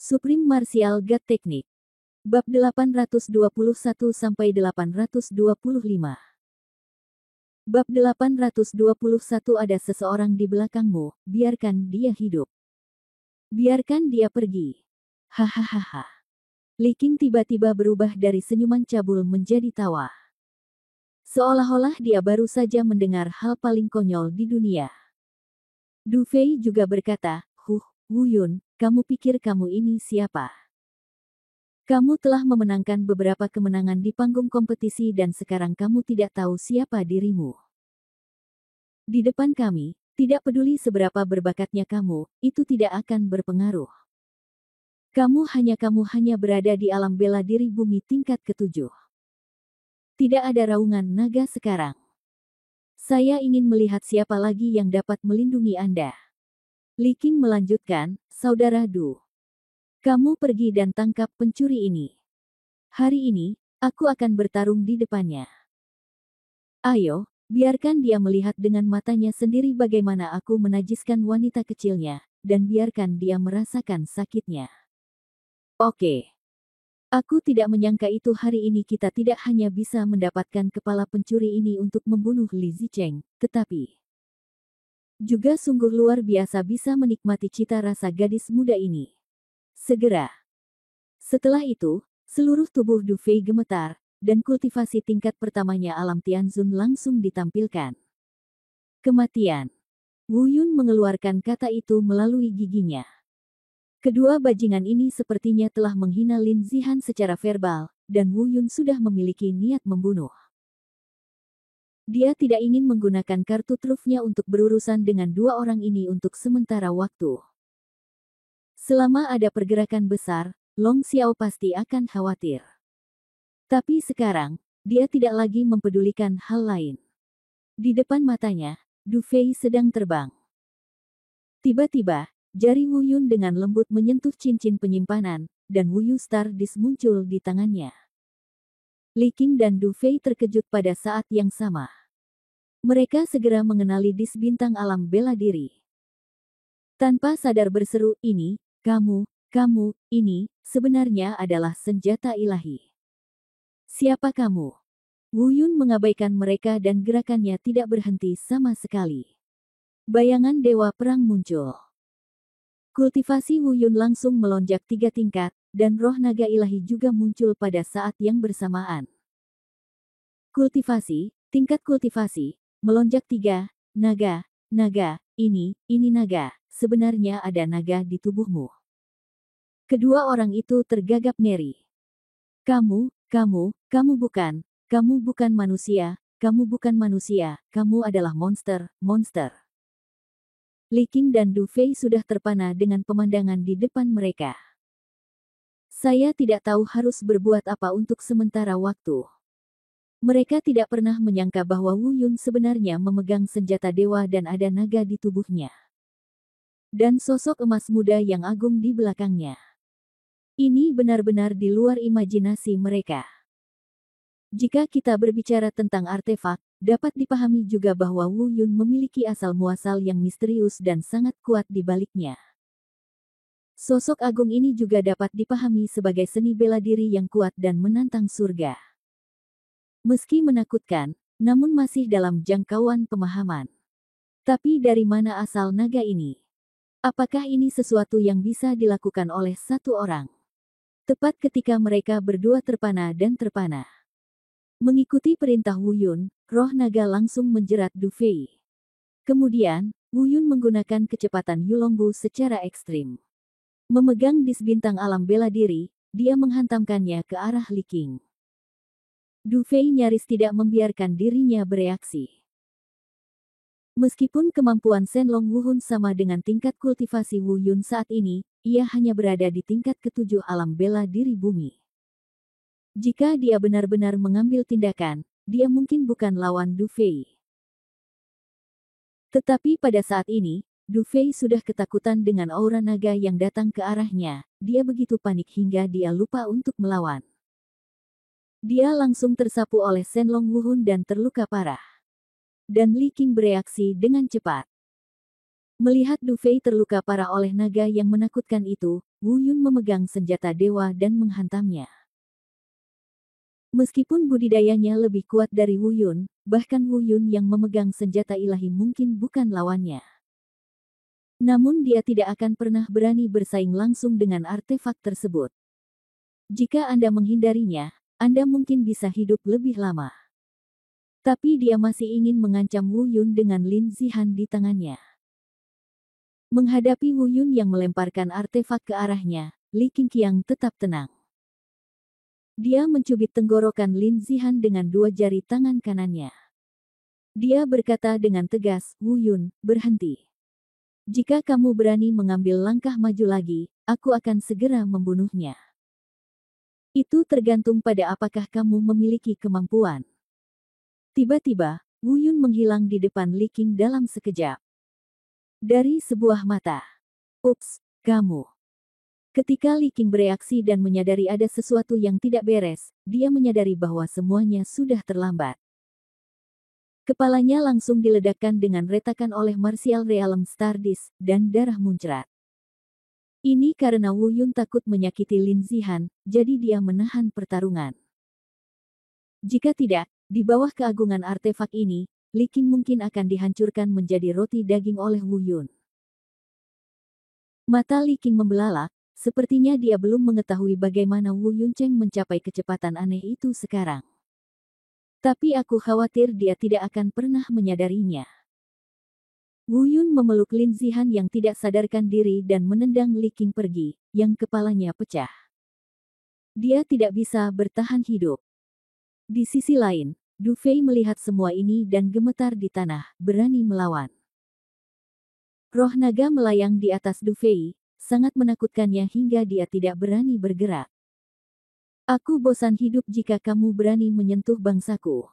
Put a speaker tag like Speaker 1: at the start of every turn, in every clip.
Speaker 1: Supreme Martial God Technique. Bab 821-825. Bab 821. Ada seseorang di belakangmu, biarkan dia hidup. Biarkan dia pergi. Hahaha. Li Qing tiba-tiba berubah dari senyuman cabul menjadi tawa. Seolah-olah dia baru saja mendengar hal paling konyol di dunia. Du Fei juga berkata, Wu Yun, kamu pikir kamu ini siapa? Kamu telah memenangkan beberapa kemenangan di panggung kompetisi dan sekarang kamu tidak tahu siapa dirimu. Di depan kami, tidak peduli seberapa berbakatnya kamu, itu tidak akan berpengaruh. Kamu hanya berada di alam bela diri bumi tingkat ke-7. Tidak ada raungan naga sekarang. Saya ingin melihat siapa lagi yang dapat melindungi Anda. Li Qing melanjutkan, Saudara Du. Kamu pergi dan tangkap pencuri ini. Hari ini, aku akan bertarung di depannya. Ayo, biarkan dia melihat dengan matanya sendiri bagaimana aku menajiskan wanita kecilnya, dan biarkan dia merasakan sakitnya. Oke. Aku tidak menyangka itu hari ini kita tidak hanya bisa mendapatkan kepala pencuri ini untuk membunuh Li Zicheng, tetapi juga sungguh luar biasa bisa menikmati cita rasa gadis muda ini. Segera. Setelah itu, seluruh tubuh Du Fei gemetar, dan kultivasi tingkat pertamanya alam Tianzun langsung ditampilkan. Kematian. Wu Yun mengeluarkan kata itu melalui giginya. Kedua bajingan ini sepertinya telah menghina Lin Zihan secara verbal, dan Wu Yun sudah memiliki niat membunuh. Dia tidak ingin menggunakan kartu trufnya untuk berurusan dengan dua orang ini untuk sementara waktu. Selama ada pergerakan besar, Long Xiao pasti akan khawatir. Tapi sekarang, dia tidak lagi mempedulikan hal lain. Di depan matanya, Du Fei sedang terbang. Tiba-tiba, jari Wu Yun dengan lembut menyentuh cincin penyimpanan, dan Wu Yu Star Disc muncul di tangannya. Li Qing dan Du Fei terkejut pada saat yang sama. Mereka segera mengenali dis bintang alam bela diri. Tanpa sadar berseru, ini, kamu, ini, sebenarnya adalah senjata ilahi. Siapa kamu? Wu Yun mengabaikan mereka dan gerakannya tidak berhenti sama sekali. Bayangan dewa perang muncul. Kultivasi Wu Yun langsung melonjak 3 tingkat, dan roh naga ilahi juga muncul pada saat yang bersamaan. Kultivasi, tingkat kultivasi, melonjak 3, naga, ini naga, sebenarnya ada naga di tubuhmu. Kedua orang itu tergagap ngeri. Kamu bukan manusia, kamu adalah monster. Li Qing dan Du Fei sudah terpana dengan pemandangan di depan mereka. Saya tidak tahu harus berbuat apa untuk sementara waktu. Mereka tidak pernah menyangka bahwa Wu Yun sebenarnya memegang senjata dewa dan ada naga di tubuhnya. Dan sosok emas muda yang agung di belakangnya. Ini benar-benar di luar imajinasi mereka. Jika kita berbicara tentang artefak, dapat dipahami juga bahwa Wu Yun memiliki asal-muasal yang misterius dan sangat kuat di baliknya. Sosok agung ini juga dapat dipahami sebagai seni bela diri yang kuat dan menantang surga. Meski menakutkan, namun masih dalam jangkauan pemahaman. Tapi dari mana asal naga ini? Apakah ini sesuatu yang bisa dilakukan oleh satu orang? Tepat ketika mereka berdua terpana. Mengikuti perintah Wu Yun, roh naga langsung menjerat Du Fei. Kemudian, Wu Yun menggunakan kecepatan Yulongbu secara ekstrim. Memegang dis bintang alam bela diri, dia menghantamkannya ke arah Li Qing. Du Fei nyaris tidak membiarkan dirinya bereaksi. Meskipun kemampuan Shenlong Wuhun sama dengan tingkat kultivasi Wu Yun saat ini, ia hanya berada di tingkat ke-7 alam bela diri bumi. Jika dia benar-benar mengambil tindakan, dia mungkin bukan lawan Du Fei. Tetapi pada saat ini, Du Fei sudah ketakutan dengan aura naga yang datang ke arahnya, dia begitu panik hingga dia lupa untuk melawan. Dia langsung tersapu oleh Shenlong Wuhun dan terluka parah. Dan Li Qing bereaksi dengan cepat. Melihat Du Fei terluka parah oleh naga yang menakutkan itu, Wu Yun memegang senjata dewa dan menghantamnya. Meskipun budidayanya lebih kuat dari Wu Yun, bahkan Wu Yun yang memegang senjata ilahi mungkin bukan lawannya. Namun dia tidak akan pernah berani bersaing langsung dengan artefak tersebut. Jika Anda menghindarinya, Anda mungkin bisa hidup lebih lama. Tapi dia masih ingin mengancam Wu Yun dengan Lin Zihan di tangannya. Menghadapi Wu Yun yang melemparkan artefak ke arahnya, Li Qingqiang tetap tenang. Dia mencubit tenggorokan Lin Zihan dengan dua jari tangan kanannya. Dia berkata dengan tegas, "Wu Yun, berhenti. Jika kamu berani mengambil langkah maju lagi, aku akan segera membunuhnya. Itu tergantung pada apakah kamu memiliki kemampuan." Tiba-tiba, Wu Yun menghilang di depan Li Qing dalam sekejap. Dari sebuah mata. Ups, kamu. Ketika Li Qing bereaksi dan menyadari ada sesuatu yang tidak beres, dia menyadari bahwa semuanya sudah terlambat. Kepalanya langsung diledakkan dengan retakan oleh Martial Realm Stardust, dan darah muncrat. Ini karena Wu Yun takut menyakiti Lin Zihan, jadi dia menahan pertarungan. Jika tidak, di bawah keagungan artefak ini, Li Qing mungkin akan dihancurkan menjadi roti daging oleh Wu Yun. Mata Li Qing membelalak, sepertinya dia belum mengetahui bagaimana Wu Yuncheng mencapai kecepatan aneh itu sekarang. Tapi aku khawatir dia tidak akan pernah menyadarinya. Wu Yun memeluk Lin Zihan yang tidak sadarkan diri dan menendang Li Qing pergi, yang kepalanya pecah. Dia tidak bisa bertahan hidup. Di sisi lain, Du Fei melihat semua ini dan gemetar di tanah, berani melawan. Roh naga melayang di atas Du Fei, sangat menakutkannya hingga dia tidak berani bergerak. Aku bosan hidup jika kamu berani menyentuh bangsaku.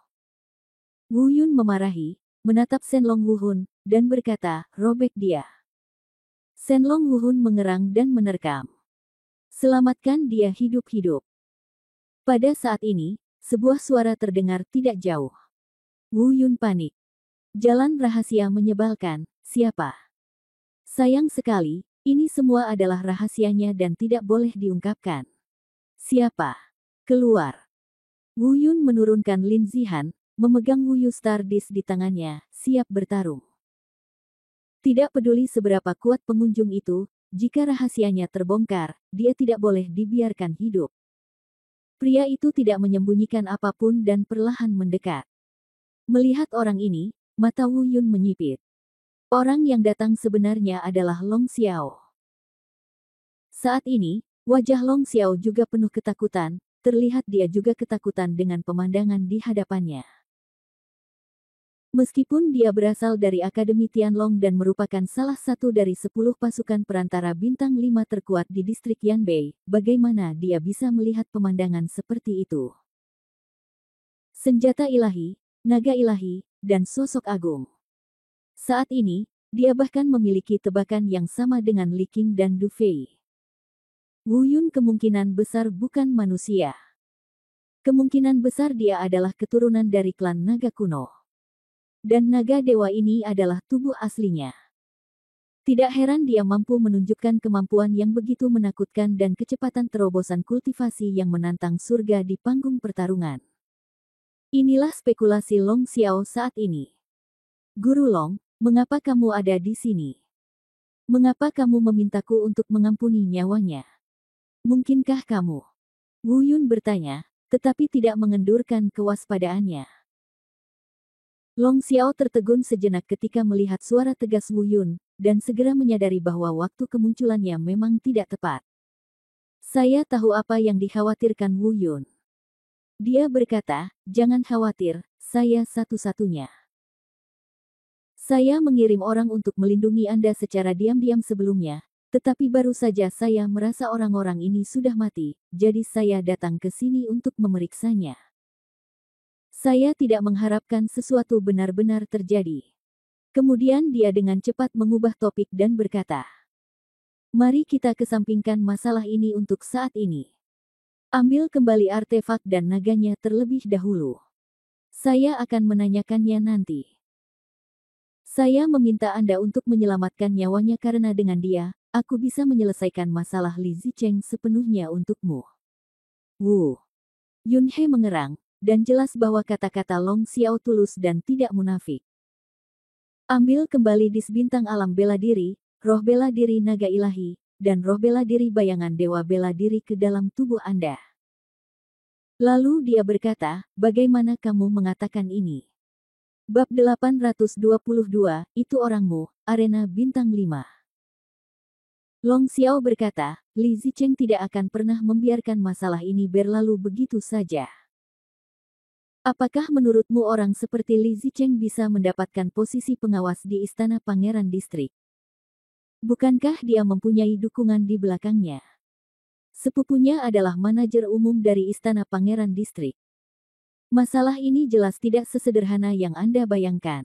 Speaker 1: Wu Yun memarahi, menatap Shenlong Wuhun, dan berkata, robek dia. Shenlong Wuhun mengerang dan menerkam. Selamatkan dia hidup-hidup. Pada saat ini, sebuah suara terdengar tidak jauh. Wu Yun panik. Jalan rahasia menyebalkan, siapa? Sayang sekali, ini semua adalah rahasianya dan tidak boleh diungkapkan. Siapa? Keluar. Wu Yun menurunkan Lin Zihan, memegang Wu Yu Stardust di tangannya, siap bertarung. Tidak peduli seberapa kuat pengunjung itu, jika rahasianya terbongkar, dia tidak boleh dibiarkan hidup. Pria itu tidak menyembunyikan apapun dan perlahan mendekat. Melihat orang ini, mata Wu Yun menyipit. Orang yang datang sebenarnya adalah Long Xiao. Saat ini, wajah Long Xiao juga penuh ketakutan, terlihat dia juga ketakutan dengan pemandangan di hadapannya. Meskipun dia berasal dari Akademi Tianlong dan merupakan salah satu dari 10 pasukan perantara bintang 5 terkuat di distrik Yanbei, bagaimana dia bisa melihat pemandangan seperti itu? Senjata ilahi, naga ilahi, dan sosok agung. Saat ini, dia bahkan memiliki tebakan yang sama dengan Li Qing dan Du Fei. Wu Yun kemungkinan besar bukan manusia. Kemungkinan besar dia adalah keturunan dari klan naga kuno. Dan naga dewa ini adalah tubuh aslinya. Tidak heran dia mampu menunjukkan kemampuan yang begitu menakutkan dan kecepatan terobosan kultivasi yang menantang surga di panggung pertarungan. Inilah spekulasi Long Xiao saat ini. Guru Long, mengapa kamu ada di sini? Mengapa kamu memintaku untuk mengampuni nyawanya? Mungkinkah kamu? Wu Yun bertanya, tetapi tidak mengendurkan kewaspadaannya. Long Xiao tertegun sejenak ketika melihat suara tegas Wu Yun, dan segera menyadari bahwa waktu kemunculannya memang tidak tepat. Saya tahu apa yang dikhawatirkan Wu Yun. Dia berkata, jangan khawatir, saya satu-satunya. Saya mengirim orang untuk melindungi Anda secara diam-diam sebelumnya, tetapi baru saja saya merasa orang-orang ini sudah mati, jadi saya datang ke sini untuk memeriksanya. Saya tidak mengharapkan sesuatu benar-benar terjadi. Kemudian dia dengan cepat mengubah topik dan berkata, mari kita kesampingkan masalah ini untuk saat ini. Ambil kembali artefak dan naganya terlebih dahulu. Saya akan menanyakannya nanti. Saya meminta Anda untuk menyelamatkan nyawanya karena dengan dia, aku bisa menyelesaikan masalah Li Zicheng sepenuhnya untukmu. Wu Yunhe mengerang, dan jelas bahwa kata-kata Long Xiao tulus dan tidak munafik. Ambil kembali dis bintang alam bela diri, roh bela diri naga ilahi, dan roh bela diri bayangan dewa bela diri ke dalam tubuh Anda. Lalu dia berkata, bagaimana kamu mengatakan ini? Bab 822, itu orangmu, Arena Bintang 5. Long Xiao berkata, Li Zicheng tidak akan pernah membiarkan masalah ini berlalu begitu saja. Apakah menurutmu orang seperti Li Zicheng bisa mendapatkan posisi pengawas di Istana Pangeran Distrik? Bukankah dia mempunyai dukungan di belakangnya? Sepupunya adalah manajer umum dari Istana Pangeran Distrik. Masalah ini jelas tidak sesederhana yang Anda bayangkan.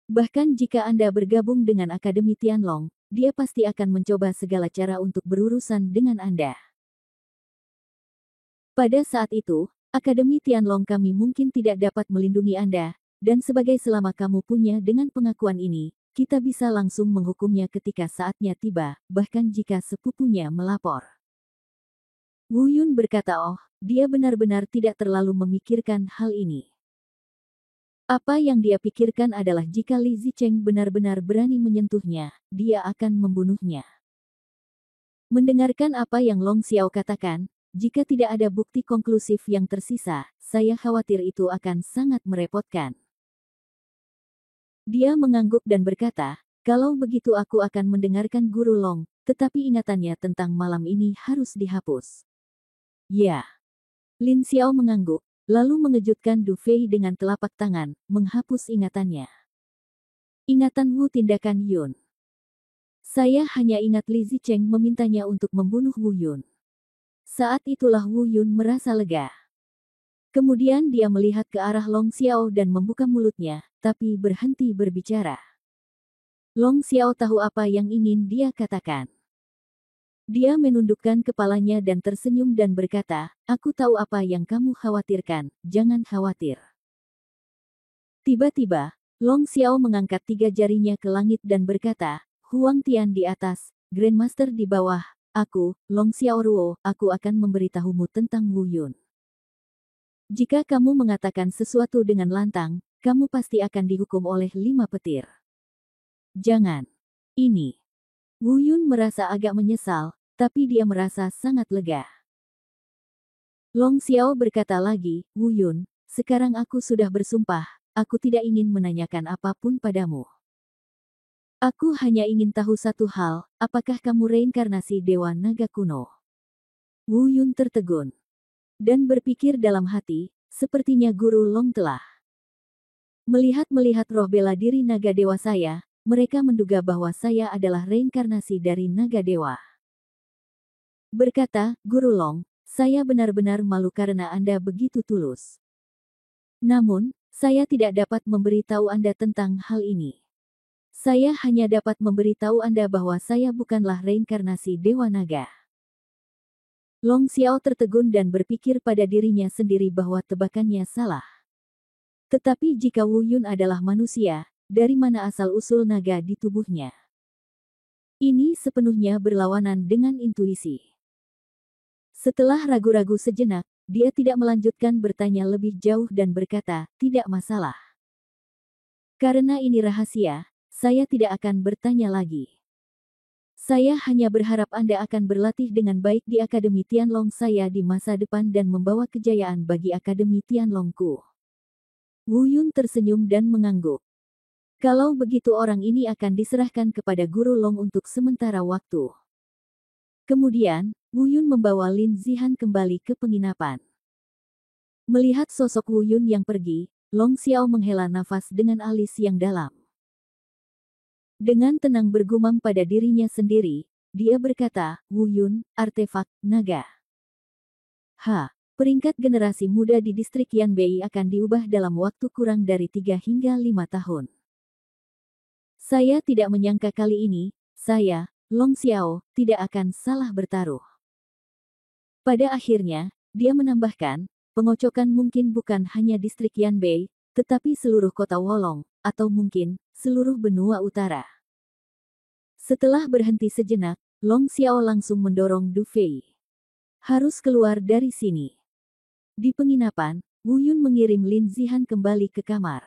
Speaker 1: Bahkan jika Anda bergabung dengan Akademi Tianlong, dia pasti akan mencoba segala cara untuk berurusan dengan Anda. Pada saat itu, Akademi Tianlong kami mungkin tidak dapat melindungi Anda, dan sebagai selama kamu punya dengan pengakuan ini, kita bisa langsung menghukumnya ketika saatnya tiba, bahkan jika sepupunya melapor. Wu Yun berkata, oh, dia benar-benar tidak terlalu memikirkan hal ini. Apa yang dia pikirkan adalah jika Li Zicheng benar-benar berani menyentuhnya, dia akan membunuhnya. Mendengarkan apa yang Long Xiao katakan, jika tidak ada bukti konklusif yang tersisa, saya khawatir itu akan sangat merepotkan. Dia mengangguk dan berkata, kalau begitu aku akan mendengarkan Guru Long, tetapi ingatannya tentang malam ini harus dihapus. Ya. Lin Xiao mengangguk, lalu mengejutkan Du Fei dengan telapak tangan, menghapus ingatannya. Ingatan Wu tindakan Yun. Saya hanya ingat Li Zicheng memintanya untuk membunuh Wu Yun. Saat itulah Wu Yun merasa lega. Kemudian dia melihat ke arah Long Xiao dan membuka mulutnya, tapi berhenti berbicara. Long Xiao tahu apa yang ingin dia katakan. Dia menundukkan kepalanya dan tersenyum dan berkata, aku tahu apa yang kamu khawatirkan, jangan khawatir. Tiba-tiba, Long Xiao mengangkat 3 jarinya ke langit dan berkata, Huang Tian di atas, Grandmaster di bawah, aku, Long Xiao Ruo, aku akan memberitahumu tentang Wu Yun. Jika kamu mengatakan sesuatu dengan lantang, kamu pasti akan dihukum oleh 5 petir. Jangan. Ini. Wu Yun merasa agak menyesal, tapi dia merasa sangat lega. Long Xiao berkata lagi, Wu Yun, sekarang aku sudah bersumpah, aku tidak ingin menanyakan apapun padamu. Aku hanya ingin tahu satu hal, apakah kamu reinkarnasi Dewa Naga Kuno? Wu Yun tertegun. Dan berpikir dalam hati, sepertinya Guru Long telah melihat roh bela diri naga dewa saya, mereka menduga bahwa saya adalah reinkarnasi dari naga dewa. Berkata, Guru Long, saya benar-benar malu karena Anda begitu tulus. Namun, saya tidak dapat memberitahu Anda tentang hal ini. Saya hanya dapat memberitahu Anda bahwa saya bukanlah reinkarnasi Dewa Naga. Long Xiao tertegun dan berpikir pada dirinya sendiri bahwa tebakannya salah. Tetapi jika Wu Yun adalah manusia, dari mana asal-usul naga di tubuhnya? Ini sepenuhnya berlawanan dengan intuisi. Setelah ragu-ragu sejenak, dia tidak melanjutkan bertanya lebih jauh dan berkata, tidak masalah. Karena ini rahasia, saya tidak akan bertanya lagi. Saya hanya berharap Anda akan berlatih dengan baik di Akademi Tianlong saya di masa depan dan membawa kejayaan bagi Akademi Tianlongku. Wu Yun tersenyum dan mengangguk. Kalau begitu orang ini akan diserahkan kepada Guru Long untuk sementara waktu. Kemudian, Wu Yun membawa Lin Zihan kembali ke penginapan. Melihat sosok Wu Yun yang pergi, Long Xiao menghela nafas dengan alis yang dalam. Dengan tenang bergumam pada dirinya sendiri, dia berkata, Wu Yun, artefak, naga. Peringkat generasi muda di distrik Yanbei akan diubah dalam waktu kurang dari 3 hingga 5 tahun. Saya tidak menyangka kali ini, saya, Long Xiao, tidak akan salah bertaruh. Pada akhirnya, dia menambahkan, pengocokan mungkin bukan hanya distrik Yanbei, tetapi seluruh kota Wolong, atau mungkin, seluruh benua utara. Setelah berhenti sejenak, Long Xiao langsung mendorong Du Fei. Harus keluar dari sini. Di penginapan, Wu Yun mengirim Lin Zihan kembali ke kamar.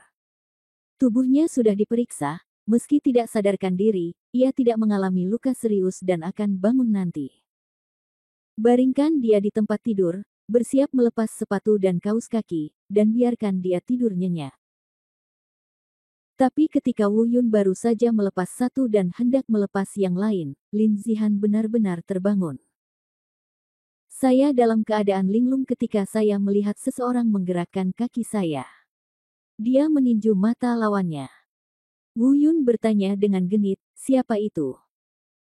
Speaker 1: Tubuhnya sudah diperiksa, meski tidak sadarkan diri, ia tidak mengalami luka serius dan akan bangun nanti. Baringkan dia di tempat tidur, bersiap melepas sepatu dan kaus kaki, dan biarkan dia tidur nyenyak. Tapi ketika Wu Yun baru saja melepas satu dan hendak melepas yang lain, Lin Zihan benar-benar terbangun. Saya dalam keadaan linglung ketika saya melihat seseorang menggerakkan kaki saya. Dia meninju mata lawannya. Wu Yun bertanya dengan genit, siapa itu?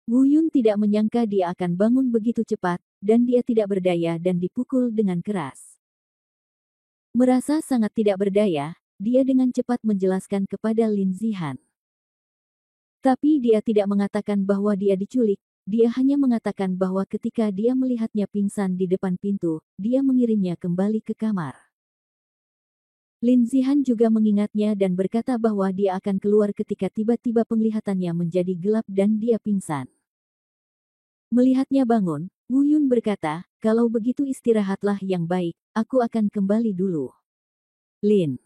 Speaker 1: Wu Yun tidak menyangka dia akan bangun begitu cepat, dan dia tidak berdaya dan dipukul dengan keras. Merasa sangat tidak berdaya, dia dengan cepat menjelaskan kepada Lin Zihan. Tapi dia tidak mengatakan bahwa dia diculik, dia hanya mengatakan bahwa ketika dia melihatnya pingsan di depan pintu, dia mengirimnya kembali ke kamar. Lin Zihan juga mengingatnya dan berkata bahwa dia akan keluar ketika tiba-tiba penglihatannya menjadi gelap dan dia pingsan. Melihatnya bangun, Wu Yun berkata, kalau begitu istirahatlah yang baik, aku akan kembali dulu. Lin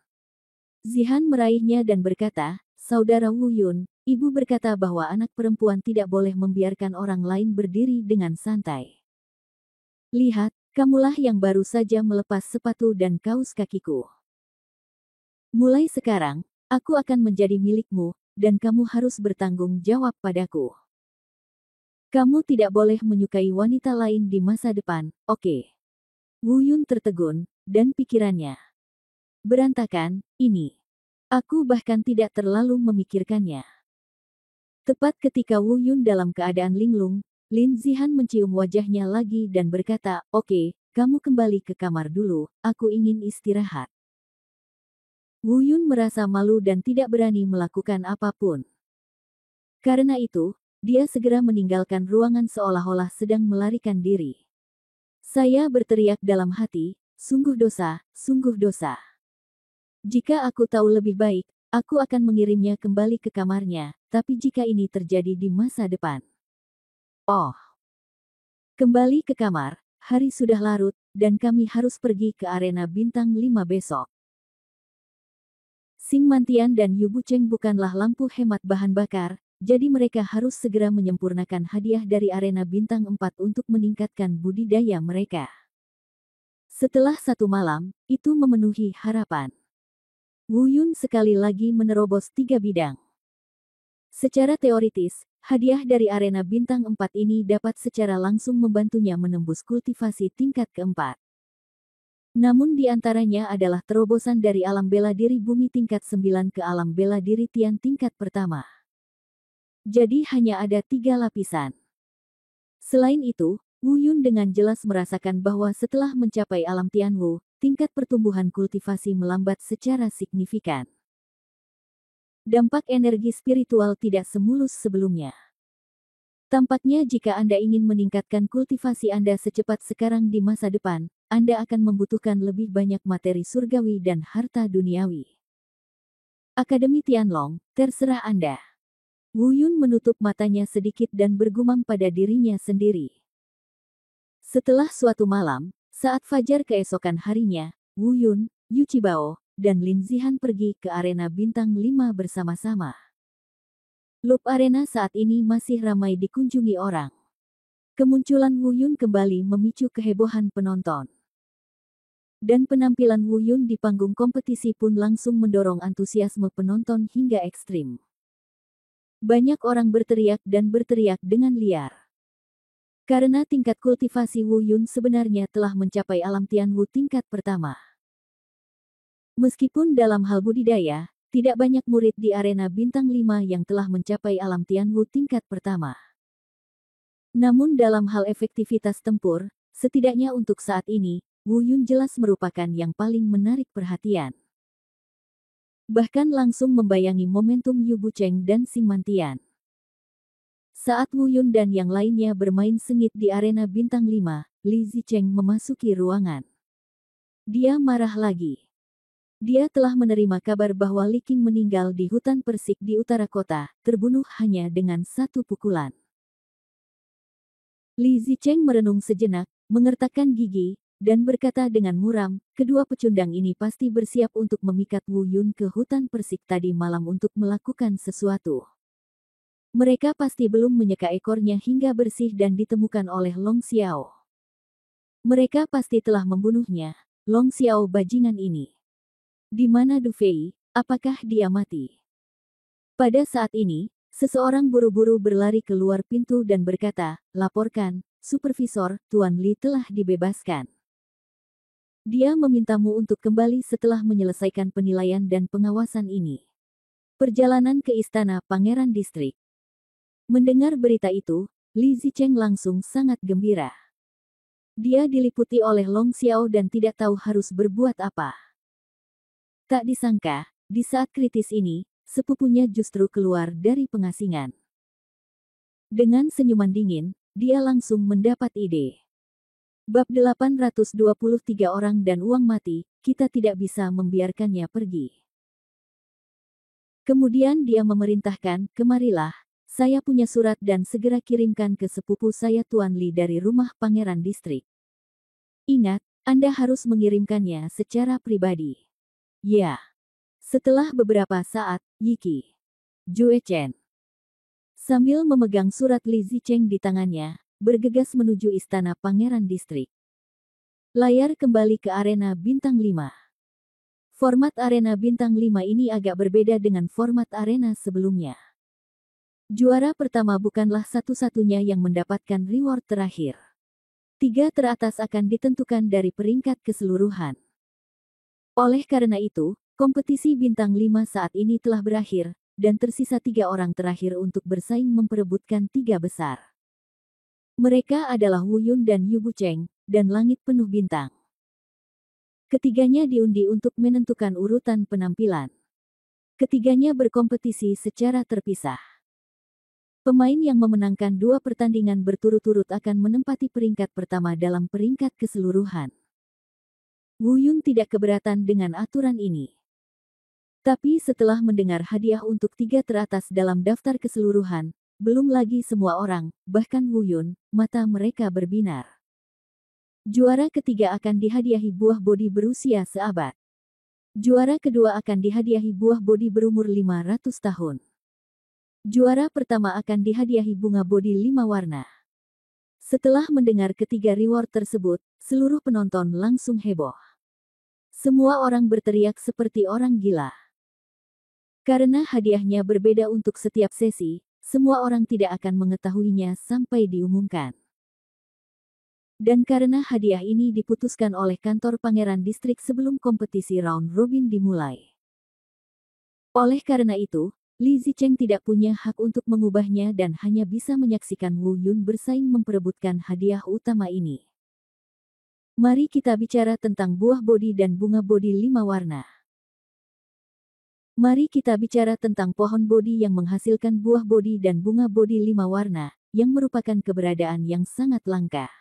Speaker 1: Zihan meraihnya dan berkata, Saudara Wu Yun, ibu berkata bahwa anak perempuan tidak boleh membiarkan orang lain berdiri dengan santai. Lihat, kamulah yang baru saja melepas sepatu dan kaus kakiku. Mulai sekarang, aku akan menjadi milikmu, dan kamu harus bertanggung jawab padaku. Kamu tidak boleh menyukai wanita lain di masa depan, oke? Wu Yun tertegun, dan pikirannya berantakan, ini. Aku bahkan tidak terlalu memikirkannya. Tepat ketika Wu Yun dalam keadaan linglung, Lin Zihan mencium wajahnya lagi dan berkata, oke, kamu kembali ke kamar dulu, aku ingin istirahat. Wu Yun merasa malu dan tidak berani melakukan apapun. Karena itu, dia segera meninggalkan ruangan seolah-olah sedang melarikan diri. Saya berteriak dalam hati, sungguh dosa, sungguh dosa. Jika aku tahu lebih baik, aku akan mengirimnya kembali ke kamarnya, tapi jika ini terjadi di masa depan. Oh. Kembali ke kamar, hari sudah larut, dan kami harus pergi ke arena bintang 5 besok. Xing Mantian dan Yu Bucheng bukanlah lampu hemat bahan bakar, jadi mereka harus segera menyempurnakan hadiah dari arena bintang 4 untuk meningkatkan budidaya mereka. Setelah satu malam, itu memenuhi harapan. Wu Yun sekali lagi menerobos 3 bidang. Secara teoritis, hadiah dari arena bintang 4 ini dapat secara langsung membantunya menembus kultivasi tingkat keempat. Namun di antaranya adalah terobosan dari alam bela diri bumi tingkat 9 ke alam bela diri Tian tingkat pertama. Jadi hanya ada 3 lapisan. Selain itu, Wu Yun dengan jelas merasakan bahwa setelah mencapai alam Tianwu, tingkat pertumbuhan kultivasi melambat secara signifikan. Dampak energi spiritual tidak semulus sebelumnya. Tampaknya jika Anda ingin meningkatkan kultivasi Anda secepat sekarang di masa depan, Anda akan membutuhkan lebih banyak materi surgawi dan harta duniawi. Akademi Tianlong, terserah Anda. Wu Yun menutup matanya sedikit dan bergumam pada dirinya sendiri. Setelah suatu malam, saat fajar keesokan harinya, Wu Yun, Yu Qibao, dan Lin Zihan pergi ke arena bintang 5 bersama-sama. Loop Arena saat ini masih ramai dikunjungi orang. Kemunculan Wu Yun kembali memicu kehebohan penonton. Dan penampilan Wu Yun di panggung kompetisi pun langsung mendorong antusiasme penonton hingga ekstrim. Banyak orang berteriak dan berteriak dengan liar. Karena tingkat kultivasi Wu Yun sebenarnya telah mencapai alam Tianwu tingkat pertama. Meskipun dalam hal budidaya, tidak banyak murid di arena bintang 5 yang telah mencapai alam Tianwu tingkat pertama. Namun dalam hal efektivitas tempur, setidaknya untuk saat ini, Wu Yun jelas merupakan yang paling menarik perhatian. Bahkan langsung membayangi momentum Yu Bucheng dan Xing Mantian. Saat Wu Yun dan yang lainnya bermain sengit di arena bintang 5, Li Zicheng memasuki ruangan. Dia marah lagi. Dia telah menerima kabar bahwa Li Qing meninggal di hutan persik di utara kota, terbunuh hanya dengan satu pukulan. Li Zicheng merenung sejenak, mengertakkan gigi, dan berkata dengan muram, kedua pecundang ini pasti bersiap untuk memikat Wu Yun ke hutan persik tadi malam untuk melakukan sesuatu. Mereka pasti belum menyeka ekornya hingga bersih dan ditemukan oleh Long Xiao. Mereka pasti telah membunuhnya, Long Xiao bajingan ini. Di mana Du Fei? Apakah dia mati? Pada saat ini, seseorang buru-buru berlari keluar pintu dan berkata, laporkan, Supervisor, Tuan Li telah dibebaskan. Dia memintamu untuk kembali setelah menyelesaikan penilaian dan pengawasan ini. Perjalanan ke istana Pangeran Distrik. Mendengar berita itu, Li Zicheng langsung sangat gembira. Dia diliputi oleh Long Xiao dan tidak tahu harus berbuat apa. Tak disangka, di saat kritis ini, sepupunya justru keluar dari pengasingan. Dengan senyuman dingin, dia langsung mendapat ide. Bab 823 orang dan uang mati, kita tidak bisa membiarkannya pergi. Kemudian dia memerintahkan, kemarilah, saya punya surat dan segera kirimkan ke sepupu saya Tuan Li dari rumah Pangeran Distrik. Ingat, Anda harus mengirimkannya secara pribadi. Ya. Setelah beberapa saat, Yiki Jue Chen sambil memegang surat Li Zicheng di tangannya, bergegas menuju istana Pangeran Distrik. Layar kembali ke arena bintang 5. Format arena bintang 5 ini agak berbeda dengan format arena sebelumnya. Juara pertama bukanlah satu-satunya yang mendapatkan reward terakhir. 3 teratas akan ditentukan dari peringkat keseluruhan. Oleh karena itu, kompetisi bintang 5 saat ini telah berakhir, dan tersisa 3 orang terakhir untuk bersaing memperebutkan 3 besar. Mereka adalah Wu Yun dan Yu Bucheng, dan langit penuh bintang. Ketiganya diundi untuk menentukan urutan penampilan. Ketiganya berkompetisi secara terpisah. Pemain yang memenangkan 2 pertandingan berturut-turut akan menempati peringkat pertama dalam peringkat keseluruhan. Wu Yun tidak keberatan dengan aturan ini. Tapi setelah mendengar hadiah untuk 3 teratas dalam daftar keseluruhan, belum lagi semua orang, bahkan Wu Yun, mata mereka berbinar. Juara ketiga akan dihadiahi buah bodi berusia seabad. Juara kedua akan dihadiahi buah bodi berumur 500 tahun. Juara pertama akan dihadiahi bunga bodi 5 warna. Setelah mendengar ketiga reward tersebut, seluruh penonton langsung heboh. Semua orang berteriak seperti orang gila. Karena hadiahnya berbeda untuk setiap sesi, semua orang tidak akan mengetahuinya sampai diumumkan. Dan karena hadiah ini diputuskan oleh kantor Pangeran Distrik sebelum kompetisi round robin dimulai. Oleh karena itu, Li Zicheng tidak punya hak untuk mengubahnya dan hanya bisa menyaksikan Wu Yun bersaing memperebutkan hadiah utama ini. Mari kita bicara tentang buah bodi dan bunga bodi 5 warna. Mari kita bicara tentang pohon bodi yang menghasilkan buah bodi dan bunga bodi 5 warna, yang merupakan keberadaan yang sangat langka.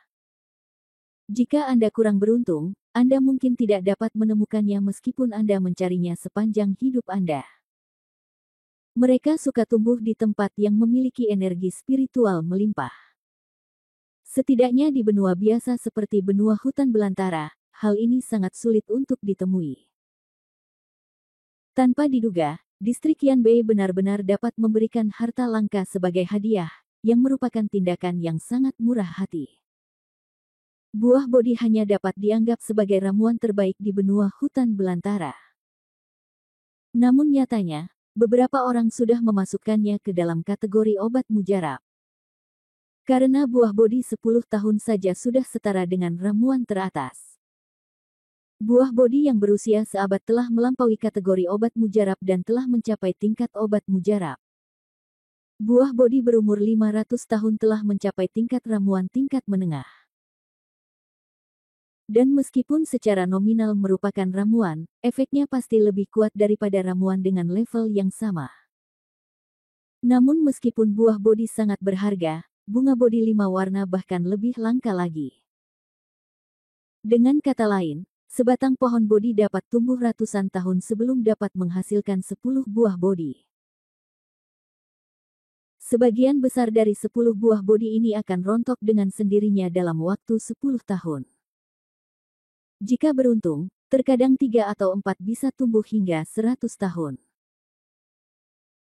Speaker 1: Jika Anda kurang beruntung, Anda mungkin tidak dapat menemukannya meskipun Anda mencarinya sepanjang hidup Anda. Mereka suka tumbuh di tempat yang memiliki energi spiritual melimpah. Setidaknya di benua biasa seperti benua hutan belantara, hal ini sangat sulit untuk ditemui. Tanpa diduga, distrik Yanbei benar-benar dapat memberikan harta langka sebagai hadiah, yang merupakan tindakan yang sangat murah hati. Buah bodi hanya dapat dianggap sebagai ramuan terbaik di benua hutan belantara. Namun nyatanya, beberapa orang sudah memasukkannya ke dalam kategori obat mujarab. Karena buah bodi 10 tahun saja sudah setara dengan ramuan teratas. Buah bodi yang berusia seabad telah melampaui kategori obat mujarab dan telah mencapai tingkat obat mujarab. Buah bodi berumur 500 tahun telah mencapai tingkat ramuan tingkat menengah. Dan meskipun secara nominal merupakan ramuan, efeknya pasti lebih kuat daripada ramuan dengan level yang sama. Namun meskipun buah bodi sangat berharga, bunga bodi 5 warna bahkan lebih langka lagi. Dengan kata lain, Sebatang pohon bodi dapat tumbuh ratusan tahun sebelum dapat menghasilkan 10 buah bodi. Sebagian besar dari 10 buah bodi ini akan rontok dengan sendirinya dalam waktu 10 tahun. Jika beruntung, terkadang 3 atau 4 bisa tumbuh hingga 100 tahun.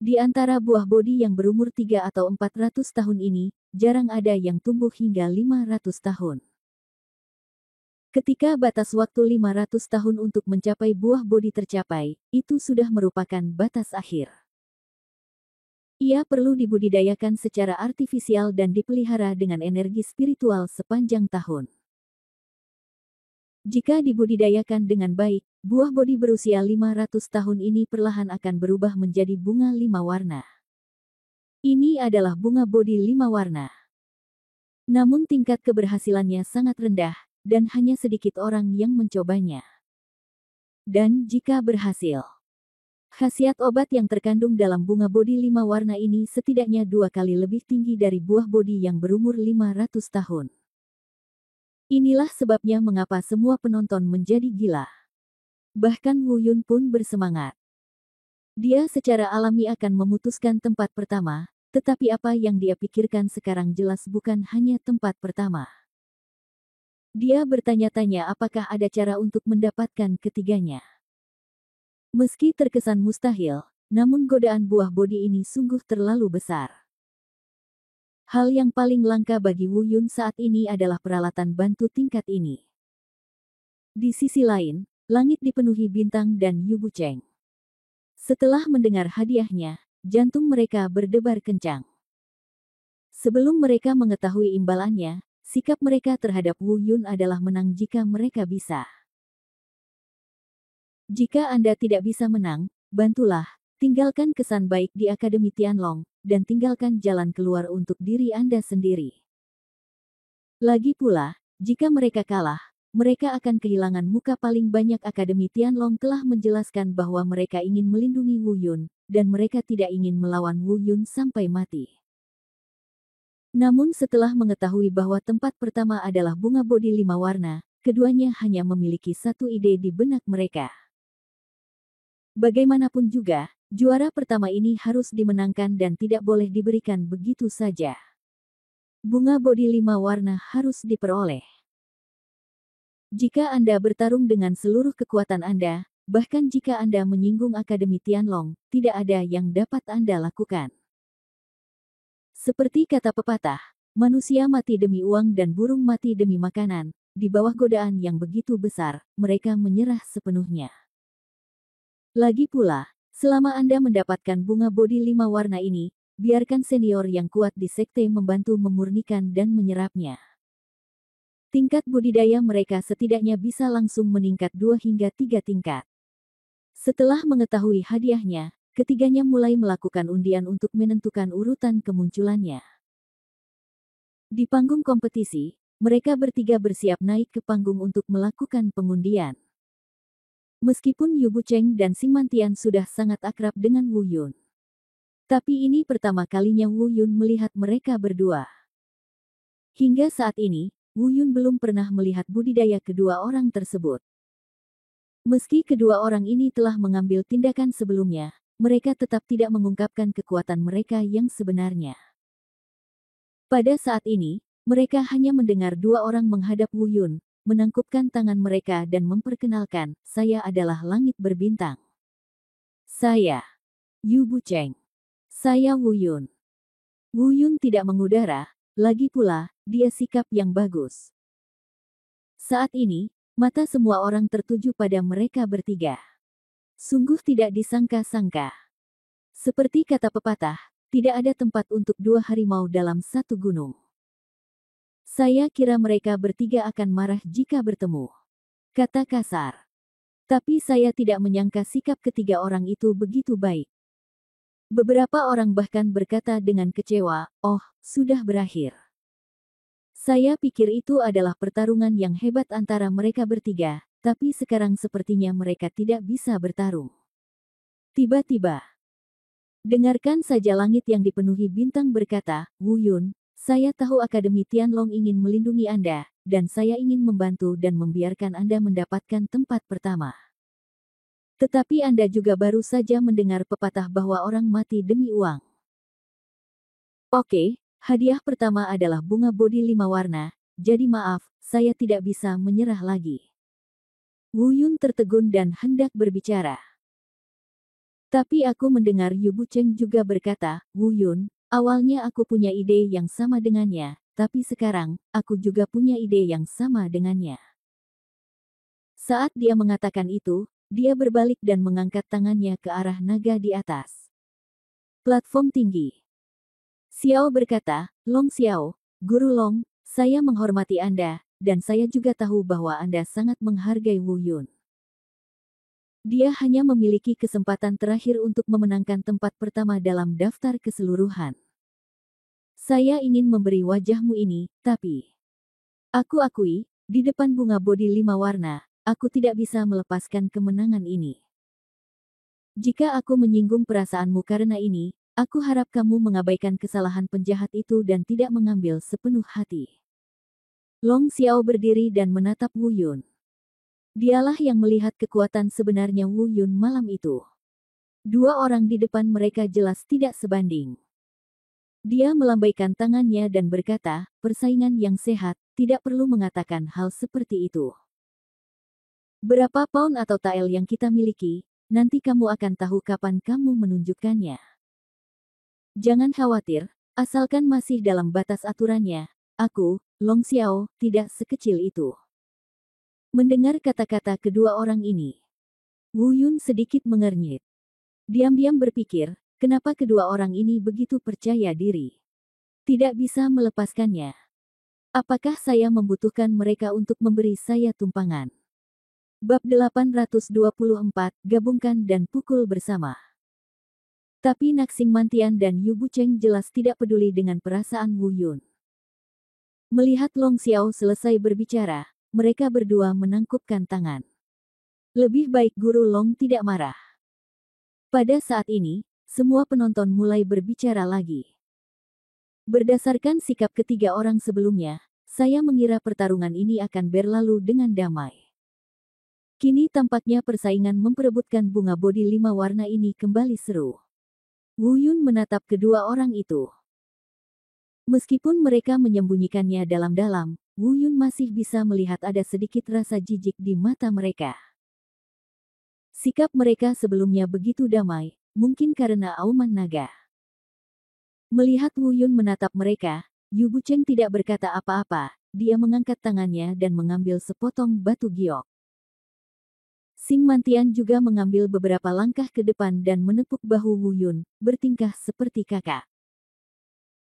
Speaker 1: Di antara buah bodi yang berumur 3 atau 400 tahun ini, jarang ada yang tumbuh hingga 500 tahun. Ketika batas waktu 500 tahun untuk mencapai buah bodi tercapai, itu sudah merupakan batas akhir. Ia perlu dibudidayakan secara artifisial dan dipelihara dengan energi spiritual sepanjang tahun. Jika dibudidayakan dengan baik, buah bodi berusia 500 tahun ini perlahan akan berubah menjadi bunga 5 warna. Ini adalah bunga bodi 5 warna. Namun tingkat keberhasilannya sangat rendah, dan hanya sedikit orang yang mencobanya. Dan jika berhasil, khasiat obat yang terkandung dalam bunga bodi 5 warna ini setidaknya 2 kali lebih tinggi dari buah bodi yang berumur 500 tahun. Inilah sebabnya mengapa semua penonton menjadi gila. Bahkan Wu Yun pun bersemangat. Dia secara alami akan memutuskan tempat pertama, tetapi apa yang dia pikirkan sekarang jelas bukan hanya tempat pertama. Dia bertanya-tanya apakah ada cara untuk mendapatkan ketiganya. Meski terkesan mustahil, namun godaan buah bodi ini sungguh terlalu besar. Hal yang paling langka bagi Wu Yun saat ini adalah peralatan bantu tingkat ini. Di sisi lain, langit dipenuhi bintang dan Yu Bucheng. Setelah mendengar hadiahnya, jantung mereka berdebar kencang. Sebelum mereka mengetahui imbalannya, sikap mereka terhadap Wu Yun adalah menang jika mereka bisa. Jika Anda tidak bisa menang, bantulah, tinggalkan kesan baik di Akademi Tianlong, dan tinggalkan jalan keluar untuk diri Anda sendiri. Lagi pula, jika mereka kalah, mereka akan kehilangan muka paling banyak. Akademi Tianlong telah menjelaskan bahwa mereka ingin melindungi Wu Yun, dan mereka tidak ingin melawan Wu Yun sampai mati. Namun setelah mengetahui bahwa tempat pertama adalah bunga bodi 5 warna, keduanya hanya memiliki satu ide di benak mereka. Bagaimanapun juga, juara pertama ini harus dimenangkan dan tidak boleh diberikan begitu saja. Bunga bodi 5 warna harus diperoleh. Jika Anda bertarung dengan seluruh kekuatan Anda, bahkan jika Anda menyinggung Akademi Tianlong, tidak ada yang dapat Anda lakukan. Seperti kata pepatah, manusia mati demi uang dan burung mati demi makanan. Di bawah godaan yang begitu besar, mereka menyerah sepenuhnya. Lagi pula, selama Anda mendapatkan bunga bodi 5 warna ini, biarkan senior yang kuat di sekte membantu memurnikan dan menyerapnya. Tingkat budidaya mereka setidaknya bisa langsung meningkat 2 hingga 3 tingkat. Setelah mengetahui hadiahnya, ketiganya mulai melakukan undian untuk menentukan urutan kemunculannya. Di panggung kompetisi, mereka bertiga bersiap naik ke panggung untuk melakukan pengundian. Meskipun Yu Bucheng dan Xing Mantian sudah sangat akrab dengan Wu Yun, tapi ini pertama kalinya Wu Yun melihat mereka berdua. Hingga saat ini, Wu Yun belum pernah melihat budidaya kedua orang tersebut. Meski kedua orang ini telah mengambil tindakan sebelumnya, mereka tetap tidak mengungkapkan kekuatan mereka yang sebenarnya. Pada saat ini, mereka hanya mendengar dua orang menghadap Wu Yun, menangkupkan tangan mereka dan memperkenalkan, "Saya adalah langit berbintang. Saya, Yu Bucheng. Saya Wu Yun." Wu Yun tidak mengudara, lagi pula, dia sikap yang bagus. Saat ini, mata semua orang tertuju pada mereka bertiga. Sungguh tidak disangka-sangka. Seperti kata pepatah, tidak ada tempat untuk 2 harimau dalam satu gunung. Saya kira mereka bertiga akan marah jika bertemu. Kata kasar. Tapi saya tidak menyangka sikap ketiga orang itu begitu baik. Beberapa orang bahkan berkata dengan kecewa, "Oh, sudah berakhir." Saya pikir itu adalah pertarungan yang hebat antara mereka bertiga, tapi sekarang sepertinya mereka tidak bisa bertarung. Tiba-tiba, dengarkan saja langit yang dipenuhi bintang berkata, "Wu Yun, saya tahu Akademi Tianlong ingin melindungi Anda, dan saya ingin membantu dan membiarkan Anda mendapatkan tempat pertama. Tetapi Anda juga baru saja mendengar pepatah bahwa orang mati demi uang. Oke, hadiah pertama adalah bunga bodi 5 warna, jadi maaf, saya tidak bisa menyerah lagi. Wu Yun tertegun dan hendak berbicara. Tapi aku mendengar Yu Bucheng juga berkata, Wu Yun, awalnya aku punya ide yang sama dengannya, tapi sekarang, aku juga punya ide yang sama dengannya. Saat dia mengatakan itu, dia berbalik dan mengangkat tangannya ke arah naga di atas platform tinggi. Xiao berkata, Long Xiao, Guru Long, saya menghormati Anda, dan saya juga tahu bahwa Anda sangat menghargai Wu Yun. Dia hanya memiliki kesempatan terakhir untuk memenangkan tempat pertama dalam daftar keseluruhan. Saya ingin memberi wajahmu ini, tapi aku akui, di depan bunga bodi 5 warna, aku tidak bisa melepaskan kemenangan ini. Jika aku menyinggung perasaanmu karena ini, aku harap kamu mengabaikan kesalahan penjahat itu dan tidak mengambil sepenuh hati. Long Xiao berdiri dan menatap Wu Yun. Dialah yang melihat kekuatan sebenarnya Wu Yun malam itu. Dua orang di depan mereka jelas tidak sebanding. Dia melambaikan tangannya dan berkata, persaingan yang sehat, tidak perlu mengatakan hal seperti itu. Berapa pound atau tael yang kita miliki, nanti kamu akan tahu kapan kamu menunjukkannya. Jangan khawatir, asalkan masih dalam batas aturannya, aku, Long Xiao, tidak sekecil itu. Mendengar kata-kata kedua orang ini, Wu Yun sedikit mengernyit. Diam-diam berpikir, kenapa kedua orang ini begitu percaya diri? Tidak bisa melepaskannya. Apakah saya membutuhkan mereka untuk memberi saya tumpangan? Bab 824, gabungkan dan pukul bersama. Tapi Naksing Mantian dan Yu Bucheng jelas tidak peduli dengan perasaan Wu Yun. Melihat Long Xiao selesai berbicara, mereka berdua menangkupkan tangan. Lebih baik Guru Long tidak marah. Pada saat ini, semua penonton mulai berbicara lagi. Berdasarkan sikap ketiga orang sebelumnya, saya mengira pertarungan ini akan berlalu dengan damai. Kini tampaknya persaingan memperebutkan bunga bodi 5 warna ini kembali seru. Wu Yun menatap kedua orang itu. Meskipun mereka menyembunyikannya dalam-dalam, Wu Yun masih bisa melihat ada sedikit rasa jijik di mata mereka. Sikap mereka sebelumnya begitu damai, mungkin karena auman naga. Melihat Wu Yun menatap mereka, Yu Bucheng tidak berkata apa-apa, dia mengangkat tangannya dan mengambil sepotong batu giok. Xing Mantian juga mengambil beberapa langkah ke depan dan menepuk bahu Wu Yun, bertingkah seperti kakak.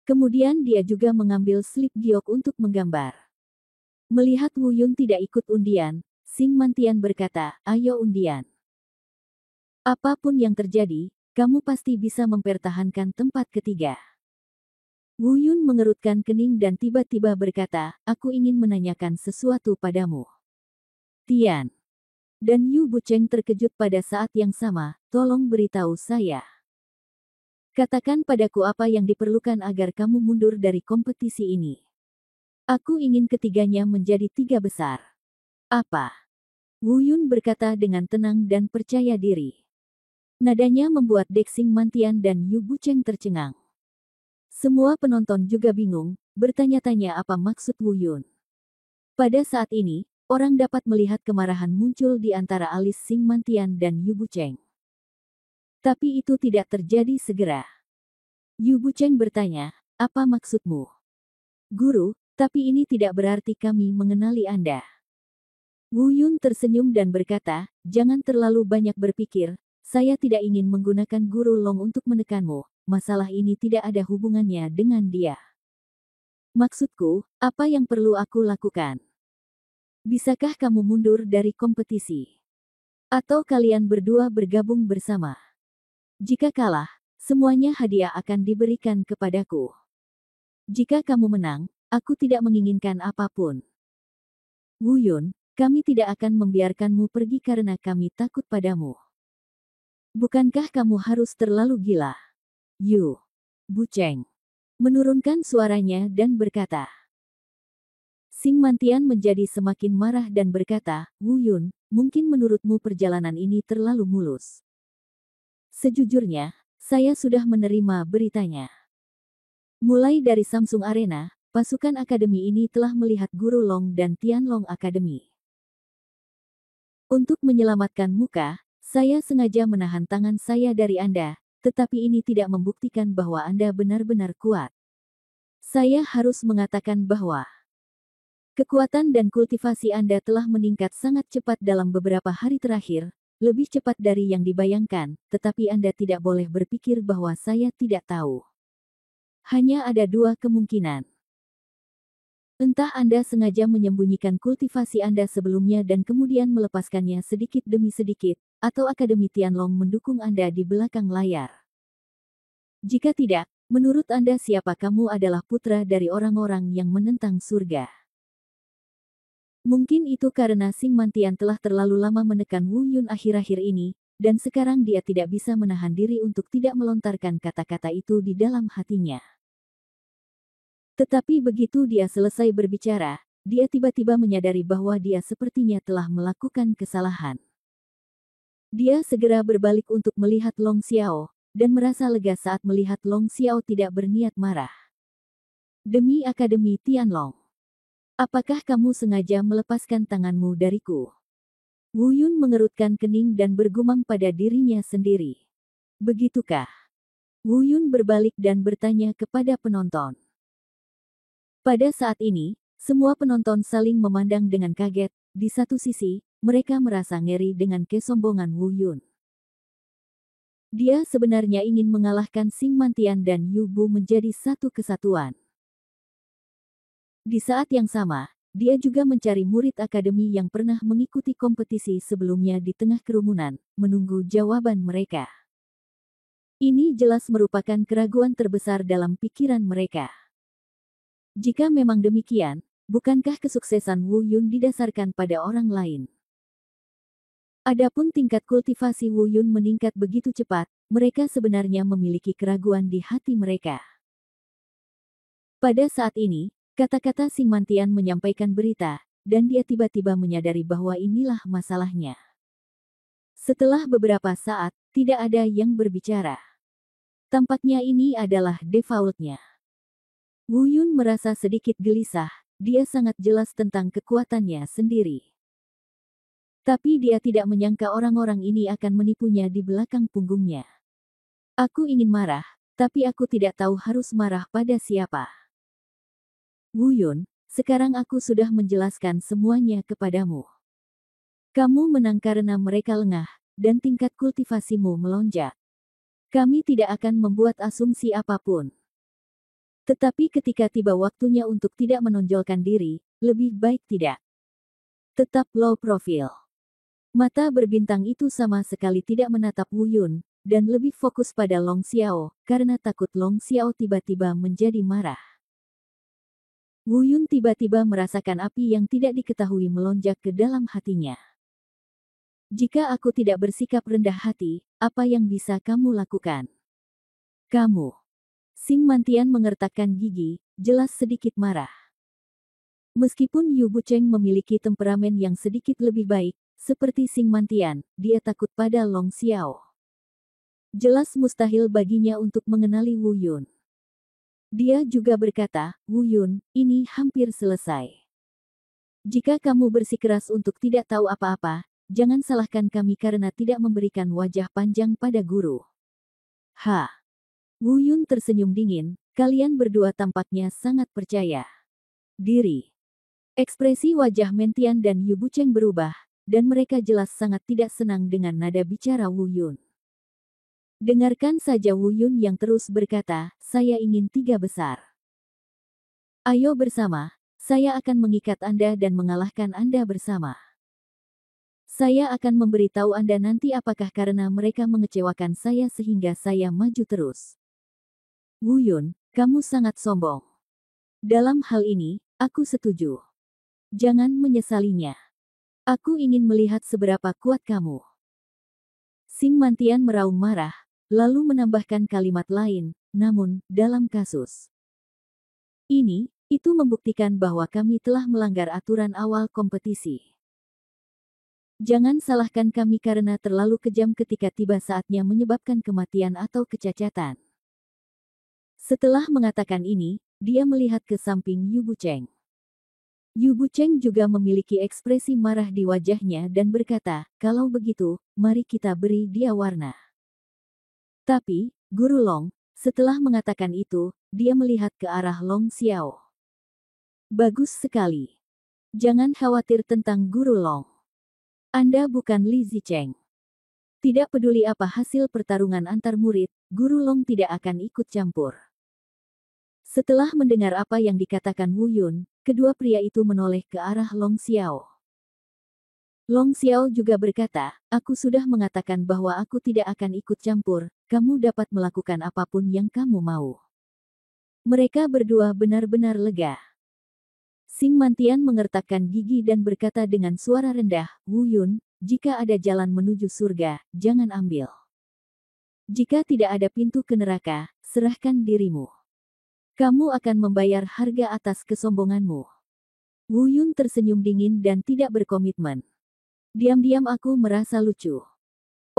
Speaker 1: Kemudian dia juga mengambil slip giok untuk menggambar. Melihat Wu Yun tidak ikut undian, Xing Mantian berkata, ayo undian. Apapun yang terjadi, kamu pasti bisa mempertahankan tempat ketiga. Wu Yun mengerutkan kening dan tiba-tiba berkata, aku ingin menanyakan sesuatu padamu. Tian. Dan Yu Bucheng terkejut pada saat yang sama, tolong beritahu saya. Katakan padaku apa yang diperlukan agar kamu mundur dari kompetisi ini. Aku ingin ketiganya menjadi 3 besar. Apa? Wu Yun berkata dengan tenang dan percaya diri. Nadanya membuat Xing Mantian dan Yu Bucheng tercengang. Semua penonton juga bingung, bertanya-tanya apa maksud Wu Yun. Pada saat ini, orang dapat melihat kemarahan muncul di antara alis Xing Mantian dan Yu Bucheng. Tapi itu tidak terjadi segera. Yu Bucheng bertanya, apa maksudmu? Guru, tapi ini tidak berarti kami mengenali Anda. Wu Yun tersenyum dan berkata, jangan terlalu banyak berpikir, saya tidak ingin menggunakan Guru Long untuk menekanmu, masalah ini tidak ada hubungannya dengan dia. Maksudku, apa yang perlu aku lakukan? Bisakah kamu mundur dari kompetisi? Atau kalian berdua bergabung bersama? Jika kalah, semuanya hadiah akan diberikan kepadaku. Jika kamu menang, aku tidak menginginkan apapun. Wu Yun, kami tidak akan membiarkanmu pergi karena kami takut padamu. Bukankah kamu harus terlalu gila? Yu Bucheng menurunkan suaranya dan berkata. Sing Mantian menjadi semakin marah dan berkata, Wu Yun, mungkin menurutmu perjalanan ini terlalu mulus. Sejujurnya, saya sudah menerima beritanya. Mulai dari Samsung Arena, pasukan akademi ini telah melihat Guru Long dan Tianlong Academy. Untuk menyelamatkan muka, saya sengaja menahan tangan saya dari Anda, tetapi ini tidak membuktikan bahwa Anda benar-benar kuat. Saya harus mengatakan bahwa kekuatan dan kultivasi Anda telah meningkat sangat cepat dalam beberapa hari terakhir, lebih cepat dari yang dibayangkan, tetapi Anda tidak boleh berpikir bahwa saya tidak tahu. Hanya ada dua kemungkinan. Entah Anda sengaja menyembunyikan kultivasi Anda sebelumnya dan kemudian melepaskannya sedikit demi sedikit, atau Akademi Tianlong mendukung Anda di belakang layar. Jika tidak, menurut Anda siapa kamu adalah putra dari orang-orang yang menentang surga. Mungkin itu karena Sing Mantian telah terlalu lama menekan Wu Yun akhir-akhir ini, dan sekarang dia tidak bisa menahan diri untuk tidak melontarkan kata-kata itu di dalam hatinya. Tetapi begitu dia selesai berbicara, dia tiba-tiba menyadari bahwa dia sepertinya telah melakukan kesalahan. Dia segera berbalik untuk melihat Long Xiao, dan merasa lega saat melihat Long Xiao tidak berniat marah. Demi Akademi Tianlong. Apakah kamu sengaja melepaskan tanganmu dariku? Wu Yun mengerutkan kening dan bergumam pada dirinya sendiri. Begitukah? Wu Yun berbalik dan bertanya kepada penonton. Pada saat ini, semua penonton saling memandang dengan kaget. Di satu sisi, mereka merasa ngeri dengan kesombongan Wu Yun. Dia sebenarnya ingin mengalahkan Sing Mantian dan Yu Bu menjadi satu kesatuan. Di saat yang sama, dia juga mencari murid akademi yang pernah mengikuti kompetisi sebelumnya di tengah kerumunan, menunggu jawaban mereka. Ini jelas merupakan keraguan terbesar dalam pikiran mereka. Jika memang demikian, bukankah kesuksesan Wu Yun didasarkan pada orang lain? Adapun tingkat kultivasi Wu Yun meningkat begitu cepat, mereka sebenarnya memiliki keraguan di hati mereka. Pada saat ini, kata-kata Sing Mantian menyampaikan berita, dan dia tiba-tiba menyadari bahwa inilah masalahnya. Setelah beberapa saat, tidak ada yang berbicara. Tampaknya ini adalah defaultnya. Wu Yun merasa sedikit gelisah, dia sangat jelas tentang kekuatannya sendiri. Tapi dia tidak menyangka orang-orang ini akan menipunya di belakang punggungnya. Aku ingin marah, tapi aku tidak tahu harus marah pada siapa. Wu Yun, sekarang aku sudah menjelaskan semuanya kepadamu. Kamu menang karena mereka lengah, dan tingkat kultivasimu melonjak. Kami tidak akan membuat asumsi apapun. Tetapi ketika tiba waktunya untuk tidak menonjolkan diri, lebih baik tidak. Tetap low profile. Mata berbintang itu sama sekali tidak menatap Wu Yun, dan lebih fokus pada Long Xiao, karena takut Long Xiao tiba-tiba menjadi marah. Wu Yun tiba-tiba merasakan api yang tidak diketahui melonjak ke dalam hatinya. Jika aku tidak bersikap rendah hati, apa yang bisa kamu lakukan? Kamu. Sing Mantian mengertakkan gigi, jelas sedikit marah. Meskipun Yu Bucheng memiliki temperamen yang sedikit lebih baik, seperti Sing Mantian, dia takut pada Long Xiao. Jelas mustahil baginya untuk mengenali Wu Yun. Dia juga berkata, Wu Yun, ini hampir selesai. Jika kamu bersikeras untuk tidak tahu apa-apa, jangan salahkan kami karena tidak memberikan wajah panjang pada guru. Ha! Wu Yun tersenyum dingin, kalian berdua tampaknya sangat percaya diri. Ekspresi wajah Mentian dan Yu Bucheng berubah, dan mereka jelas sangat tidak senang dengan nada bicara Wu Yun. Dengarkan saja Wu Yun yang terus berkata, saya ingin 3 besar. Ayo bersama, saya akan mengikat Anda dan mengalahkan Anda bersama. Saya akan memberitahu Anda nanti apakah karena mereka mengecewakan saya sehingga saya maju terus. Wu Yun, kamu sangat sombong. Dalam hal ini, aku setuju. Jangan menyesalinya. Aku ingin melihat seberapa kuat kamu. Sing Mantian meraung marah, lalu menambahkan kalimat lain, namun, dalam kasus ini, Itu membuktikan bahwa kami telah melanggar aturan awal kompetisi. Jangan salahkan kami karena terlalu kejam ketika tiba saatnya menyebabkan kematian atau kecacatan. Setelah mengatakan ini, dia melihat ke samping Yu Bucheng. Yu Bucheng juga memiliki ekspresi marah di wajahnya dan berkata, "Kalau begitu, mari kita beri dia warna." Tapi, Guru Long, setelah mengatakan itu, dia melihat ke arah Long Xiao. "Bagus sekali. Jangan khawatir tentang Guru Long. Anda bukan Li Zicheng. Tidak peduli apa hasil pertarungan antar murid, Guru Long tidak akan ikut campur." Setelah mendengar apa yang dikatakan Wu Yun, kedua pria itu menoleh ke arah Long Xiao. Long Xiao juga berkata, "Aku sudah mengatakan bahwa aku tidak akan ikut campur, kamu dapat melakukan apapun yang kamu mau." Mereka berdua benar-benar lega. Xing Mantian mengertakkan gigi dan berkata dengan suara rendah, "Wu Yun, jika ada jalan menuju surga, jangan ambil. Jika tidak ada pintu ke neraka, serahkan dirimu. Kamu akan membayar harga atas kesombonganmu." Wu Yun tersenyum dingin dan tidak berkomitmen. "Diam-diam aku merasa lucu.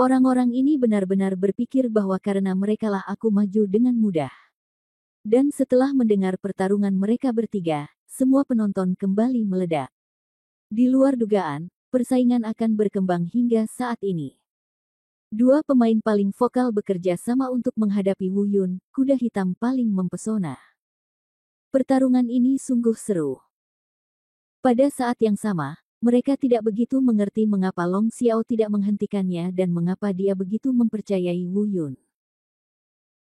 Speaker 1: Orang-orang ini benar-benar berpikir bahwa karena merekalah aku maju dengan mudah." Dan setelah mendengar pertarungan mereka bertiga, semua penonton kembali meledak. Di luar dugaan, persaingan akan berkembang hingga saat ini. Dua pemain paling vokal bekerja sama untuk menghadapi Wu Yun, kuda hitam paling mempesona. Pertarungan ini sungguh seru. Pada saat yang sama, mereka tidak begitu mengerti mengapa Long Xiao tidak menghentikannya dan mengapa dia begitu mempercayai Wu Yun.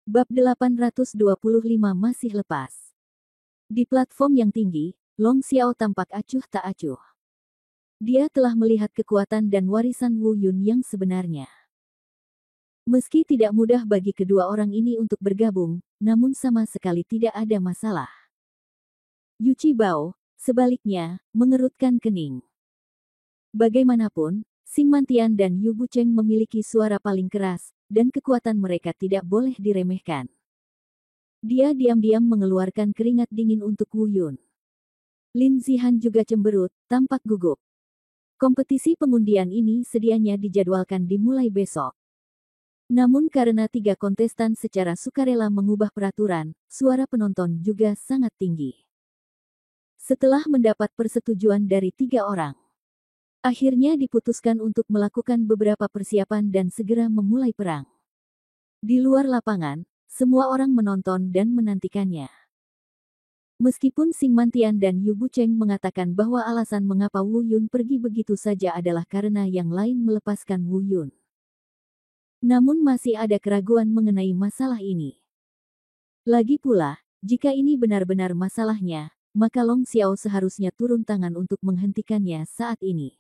Speaker 1: Bab 825 masih lepas. Di platform yang tinggi, Long Xiao tampak acuh tak acuh. Dia telah melihat kekuatan dan warisan Wu Yun yang sebenarnya. Meski tidak mudah bagi kedua orang ini untuk bergabung, namun sama sekali tidak ada masalah. Yu Qibao, sebaliknya, mengerutkan kening. Bagaimanapun, Xing Mantian dan Yu Bucheng memiliki suara paling keras, dan kekuatan mereka tidak boleh diremehkan. Dia diam-diam mengeluarkan keringat dingin untuk Wu Yun. Lin Zihan juga cemberut, tampak gugup. Kompetisi pengundian ini sedianya dijadwalkan dimulai besok. Namun karena 3 kontestan secara sukarela mengubah peraturan, suara penonton juga sangat tinggi. Setelah mendapat persetujuan dari 3 orang, akhirnya diputuskan untuk melakukan beberapa persiapan dan segera memulai perang. Di luar lapangan, semua orang menonton dan menantikannya. Meskipun Xing Mantian dan Yu Bucheng mengatakan bahwa alasan mengapa Wu Yun pergi begitu saja adalah karena yang lain melepaskan Wu Yun. Namun masih ada keraguan mengenai masalah ini. Lagi pula, jika ini benar-benar masalahnya, maka Long Xiao seharusnya turun tangan untuk menghentikannya saat ini.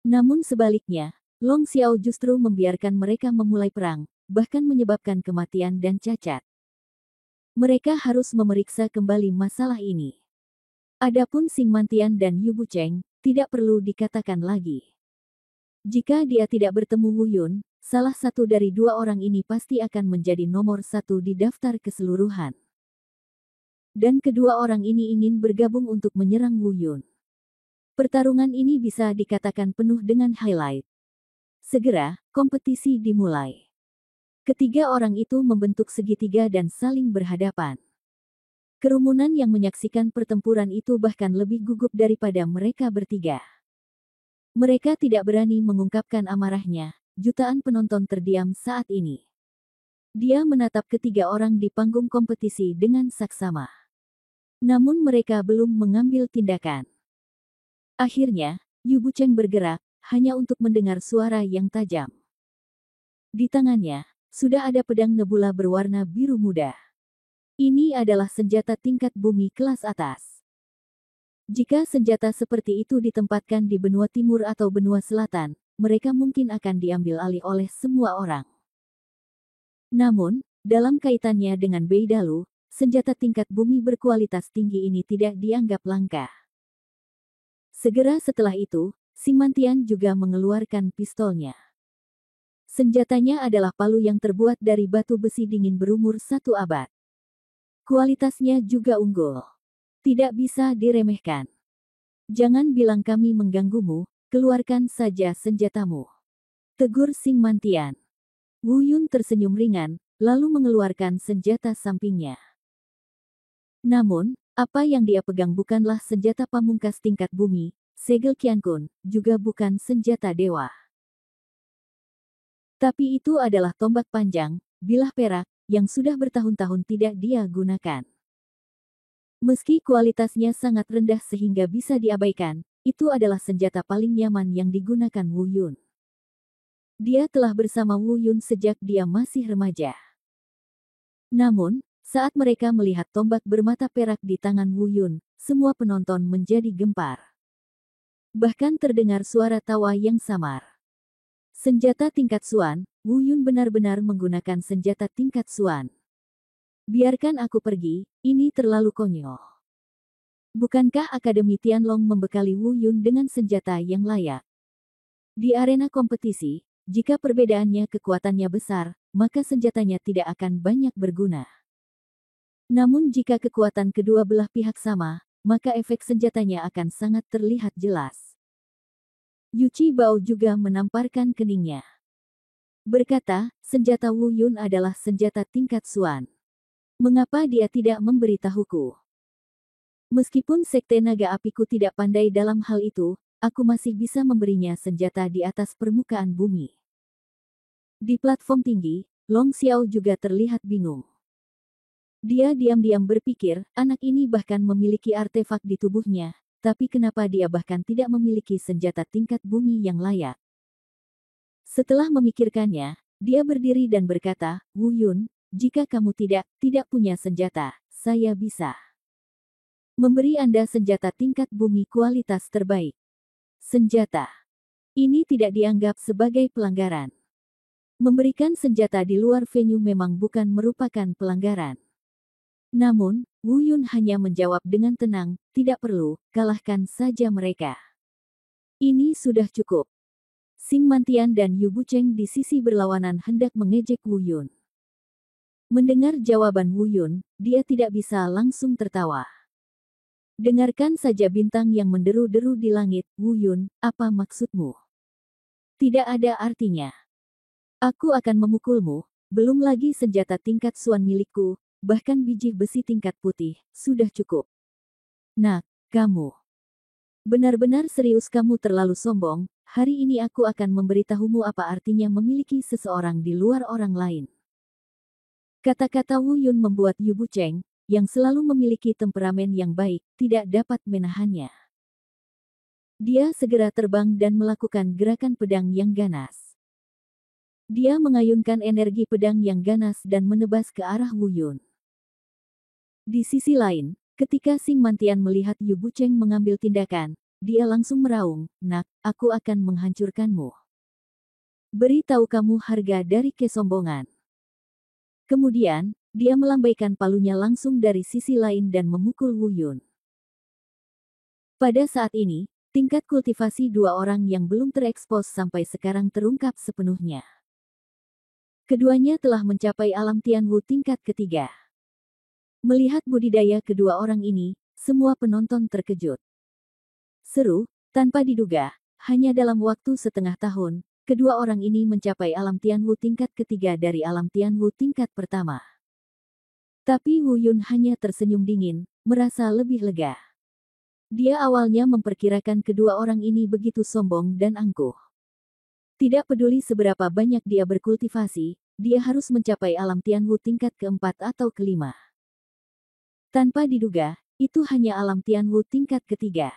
Speaker 1: Namun sebaliknya, Long Xiao justru membiarkan mereka memulai perang, bahkan menyebabkan kematian dan cacat. Mereka harus memeriksa kembali masalah ini. Adapun Xing Mantian dan Yu Bucheng, tidak perlu dikatakan lagi. Jika dia tidak bertemu Wu Yun, salah satu dari 2 orang ini pasti akan menjadi nomor 1 di daftar keseluruhan. Dan kedua orang ini ingin bergabung untuk menyerang Wu Yun. Pertarungan ini bisa dikatakan penuh dengan highlight. Segera, kompetisi dimulai. Ketiga orang itu membentuk segitiga dan saling berhadapan. Kerumunan yang menyaksikan pertempuran itu bahkan lebih gugup daripada mereka bertiga. Mereka tidak berani mengungkapkan amarahnya, jutaan penonton terdiam saat ini. Dia menatap ketiga orang di panggung kompetisi dengan saksama. Namun mereka belum mengambil tindakan. Akhirnya, Yu Bucheng bergerak, hanya untuk mendengar suara yang tajam. Di tangannya, sudah ada pedang nebula berwarna biru muda. Ini adalah senjata tingkat bumi kelas atas. Jika senjata seperti itu ditempatkan di benua timur atau benua selatan, mereka mungkin akan diambil alih oleh semua orang. Namun, dalam kaitannya dengan Beidalu, senjata tingkat bumi berkualitas tinggi ini tidak dianggap langka. Segera setelah itu, Xing Mantian juga mengeluarkan pistolnya. Senjatanya adalah palu yang terbuat dari batu besi dingin berumur 1 abad. Kualitasnya juga unggul. Tidak bisa diremehkan. Jangan bilang kami mengganggumu, keluarkan saja senjatamu. Tegur Sing Mantian. Wu Yun tersenyum ringan, lalu mengeluarkan senjata sampingnya. Namun, apa yang dia pegang bukanlah senjata pamungkas tingkat bumi, segel Qiankun, juga bukan senjata dewa. Tapi itu adalah tombak panjang, bilah perak, yang sudah bertahun-tahun tidak dia gunakan. Meski kualitasnya sangat rendah sehingga bisa diabaikan, itu adalah senjata paling nyaman yang digunakan Wu Yun. Dia telah bersama Wu Yun sejak dia masih remaja. Namun, saat mereka melihat tombak bermata perak di tangan Wu Yun, semua penonton menjadi gempar. Bahkan terdengar suara tawa yang samar. Senjata tingkat Xuan, Wu Yun benar-benar menggunakan senjata tingkat Xuan. Biarkan aku pergi, ini terlalu konyol. Bukankah Akademi Tianlong membekali Wu Yun dengan senjata yang layak? Di arena kompetisi, jika perbedaannya kekuatannya besar, maka senjatanya tidak akan banyak berguna. Namun jika kekuatan kedua belah pihak sama, maka efek senjatanya akan sangat terlihat jelas. Yu Qibao juga menamparkan keningnya. Berkata, senjata Wu Yun adalah senjata tingkat Xuan. Mengapa dia tidak memberitahuku? Meskipun Sekte Naga Apiku tidak pandai dalam hal itu, aku masih bisa memberinya senjata di atas permukaan bumi. Di platform tinggi, Long Xiao juga terlihat bingung. Dia diam-diam berpikir, anak ini bahkan memiliki artefak di tubuhnya, tapi kenapa dia bahkan tidak memiliki senjata tingkat bumi yang layak? Setelah memikirkannya, dia berdiri dan berkata, Wu Yun, jika kamu tidak punya senjata, saya bisa memberi Anda senjata tingkat bumi kualitas terbaik. Senjata ini tidak dianggap sebagai pelanggaran. Memberikan senjata di luar venue memang bukan merupakan pelanggaran. Namun, Wu Yun hanya menjawab dengan tenang, tidak perlu, kalahkan saja mereka. Ini sudah cukup. Sing Mantian dan Yu Bucheng di sisi berlawanan hendak mengejek Wu Yun. Mendengar jawaban Wu Yun, dia tidak bisa langsung tertawa. Dengarkan saja bintang yang menderu-deru di langit, Wu Yun, apa maksudmu? Tidak ada artinya. Aku akan memukulmu, belum lagi senjata tingkat Xuan milikku, bahkan biji besi tingkat putih, sudah cukup. Nak, kamu. Benar-benar serius kamu terlalu sombong, hari ini aku akan memberitahumu apa artinya memiliki seseorang di luar orang lain. Kata-kata Wu Yun membuat Yu Bucheng, yang selalu memiliki temperamen yang baik, tidak dapat menahannya. Dia segera terbang dan melakukan gerakan pedang yang ganas. Dia mengayunkan energi pedang yang ganas dan menebas ke arah Wu Yun. Di sisi lain, ketika Sing Mantian melihat Yu Bucheng mengambil tindakan, dia langsung meraung, nak, aku akan menghancurkanmu. Beritahu kamu harga dari kesombongan. Kemudian, dia melambaikan palunya langsung dari sisi lain dan memukul Wu Yun. Pada saat ini, tingkat kultivasi dua orang yang belum terekspos sampai sekarang terungkap sepenuhnya. Keduanya telah mencapai alam Tianwu tingkat ketiga. Melihat budidaya kedua orang ini, semua penonton terkejut. Seru, tanpa diduga, hanya dalam waktu setengah tahun, kedua orang ini mencapai alam Tianwu tingkat ketiga dari alam Tianwu tingkat pertama. Tapi Wu Yun hanya tersenyum dingin, merasa lebih lega. Dia awalnya memperkirakan kedua orang ini begitu sombong dan angkuh. Tidak peduli seberapa banyak dia berkultivasi, dia harus mencapai alam Tianwu tingkat keempat atau kelima. Tanpa diduga, itu hanya alam Tianwu tingkat ketiga.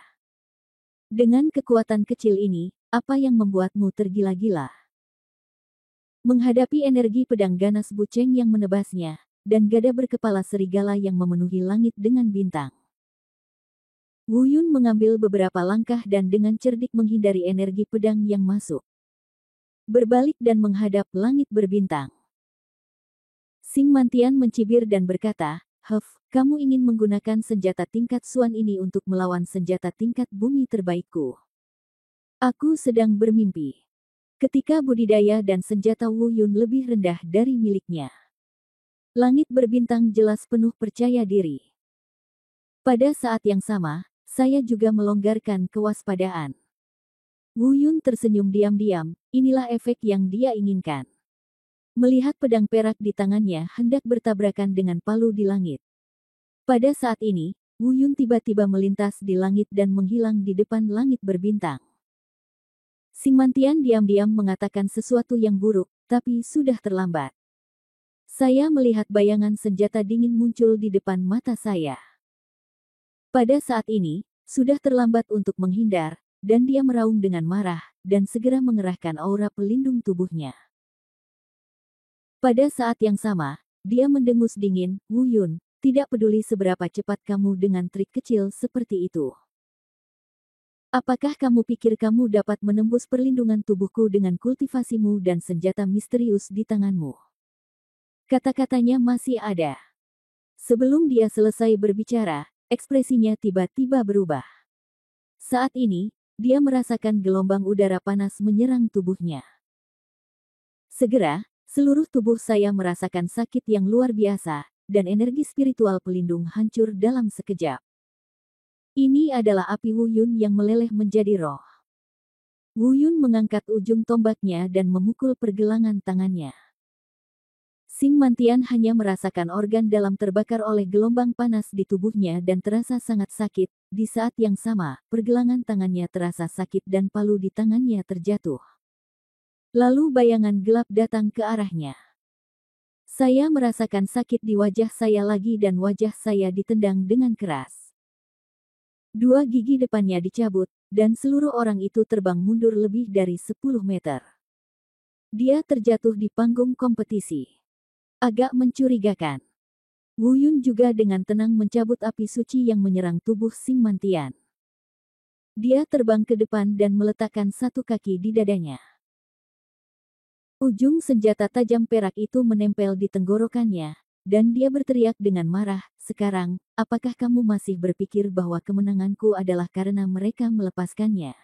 Speaker 1: Dengan kekuatan kecil ini, apa yang membuatmu tergila-gila? Menghadapi energi pedang ganas Bucheng yang menebasnya, dan gada berkepala serigala yang memenuhi langit dengan bintang. Wu Yun mengambil beberapa langkah dan dengan cerdik menghindari energi pedang yang masuk. Berbalik dan menghadap langit berbintang. Sing Mantian mencibir dan berkata, kamu ingin menggunakan senjata tingkat Xuan ini untuk melawan senjata tingkat bumi terbaikku. Aku sedang bermimpi. Ketika budidaya dan senjata Wu Yun lebih rendah dari miliknya. Langit berbintang jelas penuh percaya diri. Pada saat yang sama, saya juga melonggarkan kewaspadaan. Wu Yun tersenyum diam-diam, inilah efek yang dia inginkan. Melihat pedang perak di tangannya hendak bertabrakan dengan palu di langit. Pada saat ini, Wu Yun tiba-tiba melintas di langit dan menghilang di depan langit berbintang. Xing Mantian diam-diam mengatakan sesuatu yang buruk, tapi sudah terlambat. Saya melihat bayangan senjata dingin muncul di depan mata saya. Pada saat ini, sudah terlambat untuk menghindar, dan dia meraung dengan marah, dan segera mengerahkan aura pelindung tubuhnya. Pada saat yang sama, dia mendengus dingin, Wu Yun, tidak peduli seberapa cepat kamu dengan trik kecil seperti itu. Apakah kamu pikir kamu dapat menembus perlindungan tubuhku dengan kultivasimu dan senjata misterius di tanganmu? Kata-katanya masih ada. Sebelum dia selesai berbicara, ekspresinya tiba-tiba berubah. Saat ini, dia merasakan gelombang udara panas menyerang tubuhnya. Segera, seluruh tubuh saya merasakan sakit yang luar biasa, dan energi spiritual pelindung hancur dalam sekejap. Ini adalah api Wu Yun yang meleleh menjadi roh. Wu Yun mengangkat ujung tombaknya dan memukul pergelangan tangannya. Xing Mantian hanya merasakan organ dalam terbakar oleh gelombang panas di tubuhnya dan terasa sangat sakit. Di saat yang sama, pergelangan tangannya terasa sakit dan palu di tangannya terjatuh. Lalu bayangan gelap datang ke arahnya. Saya merasakan sakit di wajah saya lagi dan wajah saya ditendang dengan keras. Dua gigi depannya dicabut, dan seluruh orang itu terbang mundur lebih dari 10 meter. Dia terjatuh di panggung kompetisi. Agak mencurigakan. Wu Yun juga dengan tenang mencabut api suci yang menyerang tubuh Xing Mantian. Dia terbang ke depan dan meletakkan satu kaki di dadanya. Ujung senjata tajam perak itu menempel di tenggorokannya, dan dia berteriak dengan marah, "Sekarang, apakah kamu masih berpikir bahwa kemenanganku adalah karena mereka melepaskannya?"